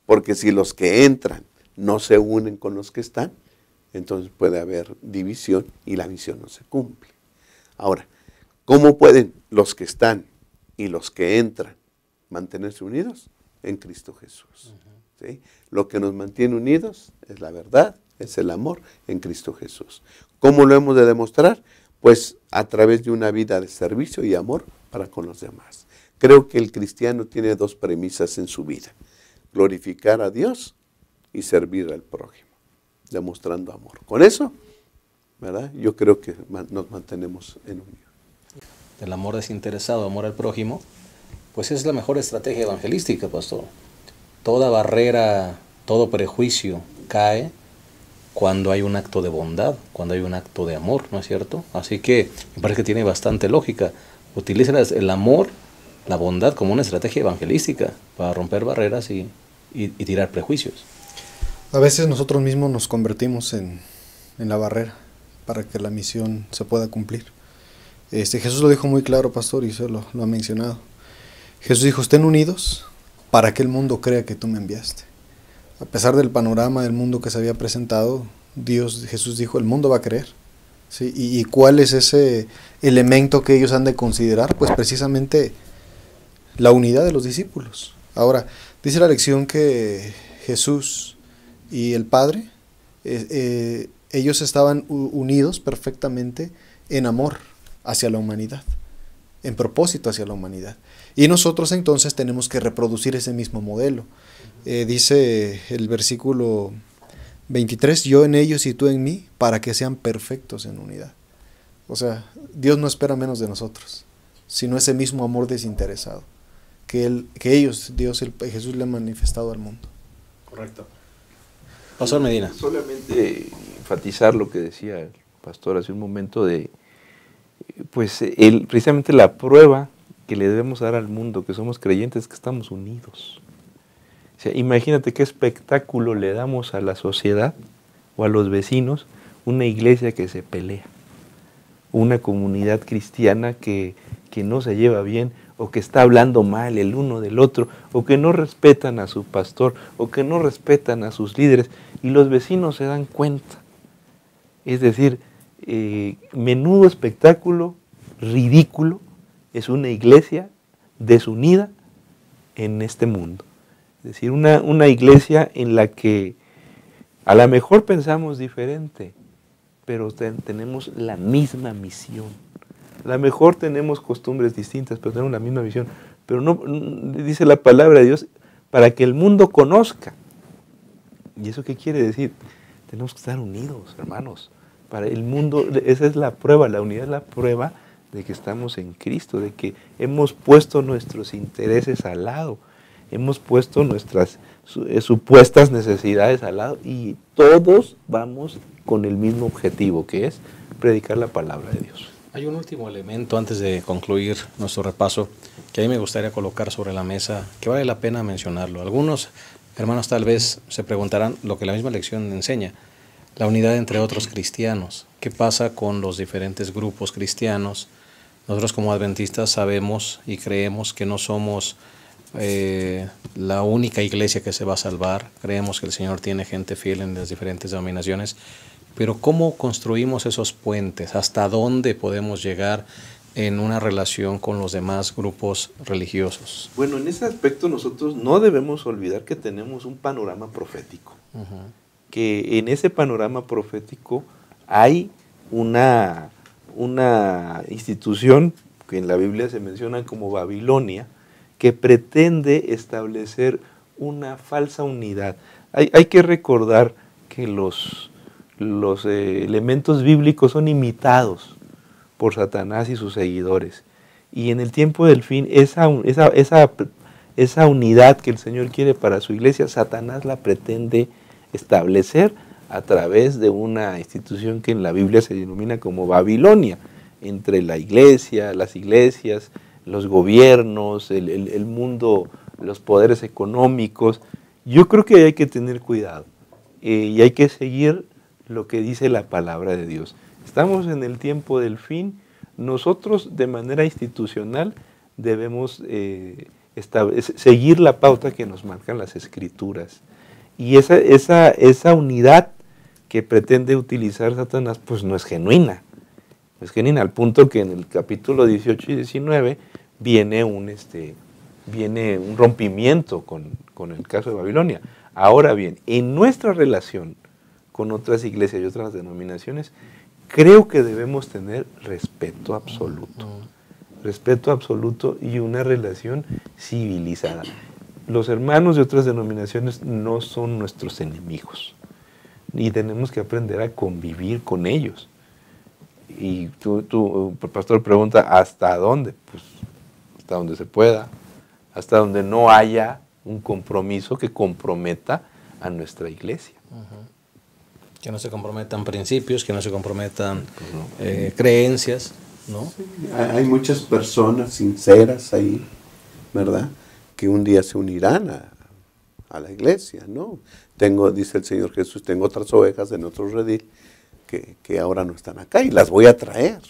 porque si los que entran no se unen con los que están, entonces puede haber división y la misión no se cumple. Ahora, ¿cómo pueden los que están y los que entran mantenerse unidos? En Cristo Jesús. ¿Sí? Lo que nos mantiene unidos es la verdad, es el amor en Cristo Jesús. ¿Cómo lo hemos de demostrar? Pues a través de una vida de servicio y amor para con los demás. Creo que el cristiano tiene dos premisas en su vida: glorificar a Dios y servir al prójimo, demostrando amor. Con eso, ¿verdad?, yo creo que nos mantenemos en unión. El amor desinteresado, amor al prójimo, pues es la mejor estrategia evangelística, pastor. Toda barrera, todo prejuicio cae cuando hay un acto de bondad, cuando hay un acto de amor, ¿no es cierto? Así que me parece que tiene bastante lógica. Utilicen el amor, la bondad como una estrategia evangelística para romper barreras y tirar prejuicios. A veces nosotros mismos nos convertimos en la barrera para que la misión se pueda cumplir. Jesús lo dijo muy claro, pastor, y usted lo ha mencionado. Jesús dijo, estén unidos para que el mundo crea que tú me enviaste. A pesar del panorama del mundo que se había presentado, Jesús dijo, el mundo va a creer. ¿Sí? ¿Y cuál es ese elemento que ellos han de considerar? Pues precisamente la unidad de los discípulos. Ahora, dice la lección que Jesús y el Padre, ellos estaban unidos perfectamente en amor hacia la humanidad, en propósito hacia la humanidad. Y nosotros entonces tenemos que reproducir ese mismo modelo. Dice el versículo 23, yo en ellos y tú en mí, para que sean perfectos en unidad. O sea, Dios no espera menos de nosotros, sino ese mismo amor desinteresado que ellos, Jesús le ha manifestado al mundo. Correcto. Pastor Medina. Solamente enfatizar lo que decía el pastor hace un momento de, pues, precisamente la prueba que le debemos dar al mundo, que somos creyentes, es que estamos unidos. O sea, imagínate qué espectáculo le damos a la sociedad o a los vecinos una iglesia que se pelea, una comunidad cristiana que no se lleva bien, o que está hablando mal el uno del otro, o que no respetan a su pastor, o que no respetan a sus líderes, y los vecinos se dan cuenta. Es decir, menudo espectáculo, ridículo, es una iglesia desunida en este mundo. Es decir, una iglesia en la que a lo mejor pensamos diferente, pero tenemos la misma misión. A lo mejor tenemos costumbres distintas, pero tenemos la misma misión. Pero no, dice la palabra de Dios, para que el mundo conozca. ¿Y eso qué quiere decir? Tenemos que estar unidos, hermanos. Para el mundo, esa es la prueba, la unidad es la prueba de que estamos en Cristo, de que hemos puesto nuestros intereses al lado, hemos puesto nuestras supuestas necesidades al lado y todos vamos con el mismo objetivo, que es predicar la palabra de Dios. Hay un último elemento antes de concluir nuestro repaso que a mí me gustaría colocar sobre la mesa, que vale la pena mencionarlo. Algunos hermanos tal vez se preguntarán lo que la misma lección enseña, la unidad entre otros cristianos. ¿Qué pasa con los diferentes grupos cristianos? Nosotros como adventistas sabemos y creemos que no somos la única iglesia que se va a salvar. Creemos que el Señor tiene gente fiel en las diferentes denominaciones. Pero ¿cómo construimos esos puentes? ¿Hasta dónde podemos llegar en una relación con los demás grupos religiosos? Bueno, en ese aspecto nosotros no debemos olvidar que tenemos un panorama profético. Que en ese panorama profético hay una institución que en la Biblia se menciona como Babilonia, que pretende establecer una falsa unidad. Hay que recordar que los elementos bíblicos son imitados por Satanás y sus seguidores. Y en el tiempo del fin, esa unidad que el Señor quiere para su iglesia, Satanás la pretende establecer a través de una institución que en la Biblia se denomina como Babilonia, entre la iglesia, las iglesias, los gobiernos, el mundo, los poderes económicos. Yo creo que hay que tener cuidado y hay que seguir lo que dice la palabra de Dios. Estamos en el tiempo del fin. Nosotros de manera institucional debemos seguir la pauta que nos marcan las Escrituras. Y esa unidad que pretende utilizar Satanás pues no es genuina. No es genuina al punto que en el capítulo 18 y 19 viene un rompimiento con el caso de Babilonia. Ahora bien, en nuestra relación con otras iglesias y otras denominaciones, creo que debemos tener respeto absoluto y una relación civilizada. Los hermanos de otras denominaciones no son nuestros enemigos y tenemos que aprender a convivir con ellos. Y tú, pastor, pregunta, ¿hasta dónde? Pues hasta donde se pueda, hasta donde no haya un compromiso que comprometa a nuestra iglesia. Que no se comprometan principios, que no se comprometan creencias, ¿no? Sí, hay muchas personas sinceras ahí, ¿verdad?, que un día se unirán a la iglesia, ¿no? Dice el Señor Jesús, tengo otras ovejas en otro redil que ahora no están acá y las voy a traer.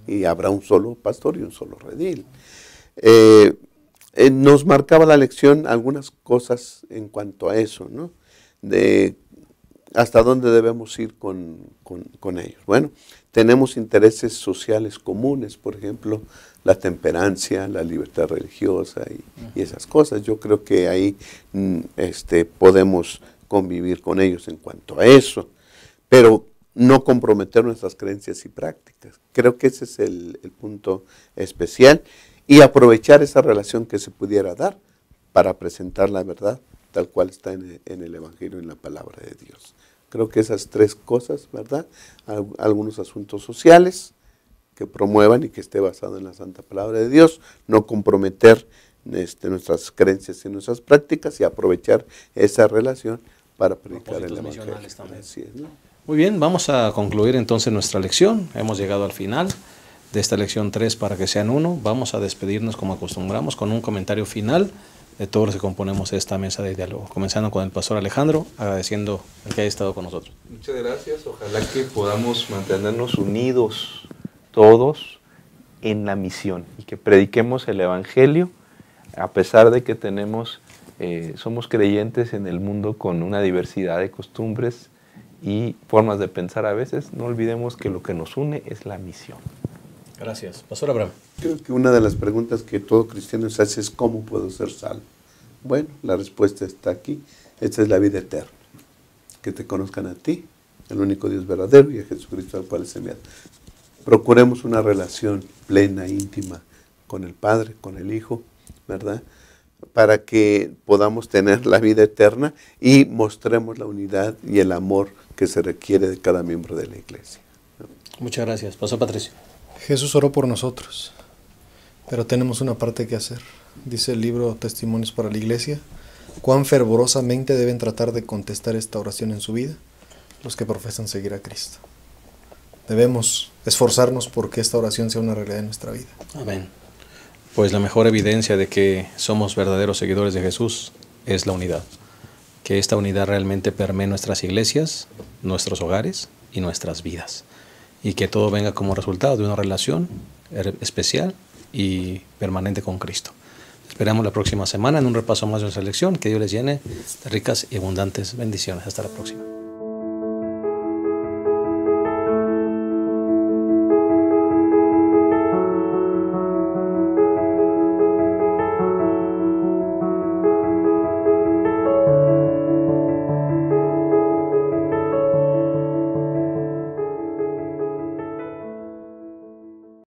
Y habrá un solo pastor y un solo redil. Nos marcaba la lección algunas cosas en cuanto a eso, ¿no? De hasta dónde debemos ir con ellos. Bueno, tenemos intereses sociales comunes, por ejemplo, la temperancia, la libertad religiosa y esas cosas. Yo creo que ahí podemos convivir con ellos en cuanto a eso. Pero no comprometer nuestras creencias y prácticas. Creo que ese es el punto especial, y aprovechar esa relación que se pudiera dar para presentar la verdad tal cual está en el Evangelio, en la palabra de Dios. Creo que esas tres cosas, ¿verdad? Algunos asuntos sociales que promuevan y que esté basado en la santa palabra de Dios, no comprometer nuestras creencias y nuestras prácticas, y aprovechar esa relación para predicar el Evangelio. Así es, ¿no? Muy bien, vamos a concluir entonces nuestra lección. Hemos llegado al final de esta lección 3 para que sean uno. Vamos a despedirnos como acostumbramos con un comentario final de todos los que componemos esta mesa de diálogo, comenzando con el pastor Alejandro, agradeciendo el que haya estado con nosotros. Muchas gracias. Ojalá que podamos mantenernos unidos todos en la misión y que prediquemos el Evangelio, a pesar de que somos creyentes en el mundo con una diversidad de costumbres y formas de pensar a veces. No olvidemos que lo que nos une es la misión. Gracias. Pastor Abraham. Creo que una de las preguntas que todo cristiano se hace es ¿cómo puedo ser salvo? Bueno, la respuesta está aquí. Esta es la vida eterna. Que te conozcan a ti, el único Dios verdadero, y a Jesucristo al cual es enviado. Procuremos una relación plena, íntima con el Padre, con el Hijo, ¿verdad? Para que podamos tener la vida eterna y mostremos la unidad y el amor que se requiere de cada miembro de la iglesia. Muchas gracias. Pastor Patricio. Jesús oró por nosotros, pero tenemos una parte que hacer. Dice el libro Testimonios para la Iglesia, cuán fervorosamente deben tratar de contestar esta oración en su vida los que profesan seguir a Cristo. Debemos esforzarnos porque esta oración sea una realidad en nuestra vida. Amén. Pues la mejor evidencia de que somos verdaderos seguidores de Jesús es la unidad. Que esta unidad realmente permee nuestras iglesias, nuestros hogares y nuestras vidas. Y que todo venga como resultado de una relación especial y permanente con Cristo. Esperamos la próxima semana en un repaso más de nuestra lección. Que Dios les llene de ricas y abundantes bendiciones. Hasta la próxima.